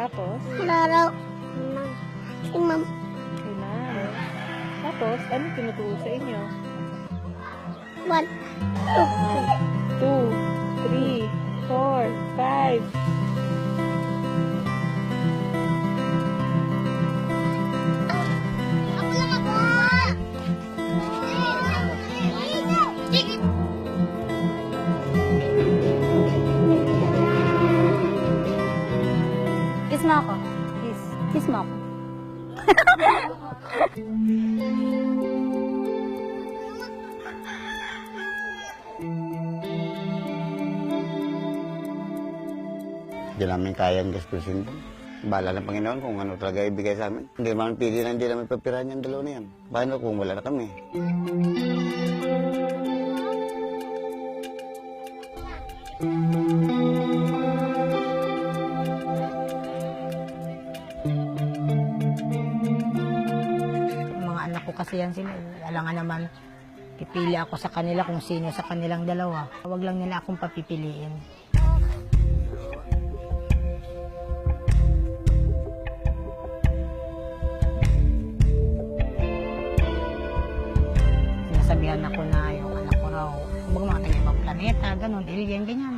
Tapos? Laro. Si ma'am. Kay ma'am. Tapos, ano tinuturo sa inyo? 1, 2, 3, 4, 5. Ako lang ako. Kiss mo ako. Kiss. Kiss mo ako. Hindi namin kayang gastusin doon. Bahala ng Panginoon kung ano talaga ibigay sa amin. Hindi naman pili na hindi namin papirahan yung dalawa na yan. Paano kung wala na kami? Mga anak ko kasi yan sila. Alangan naman, pipili ako sa kanila kung sino sa kanilang dalawa. Huwag lang nila akong papipiliin. Sinasabihan ako na yung anak ko raw, huwag mga taga-ibang planeta, ganun, alien, ganyan.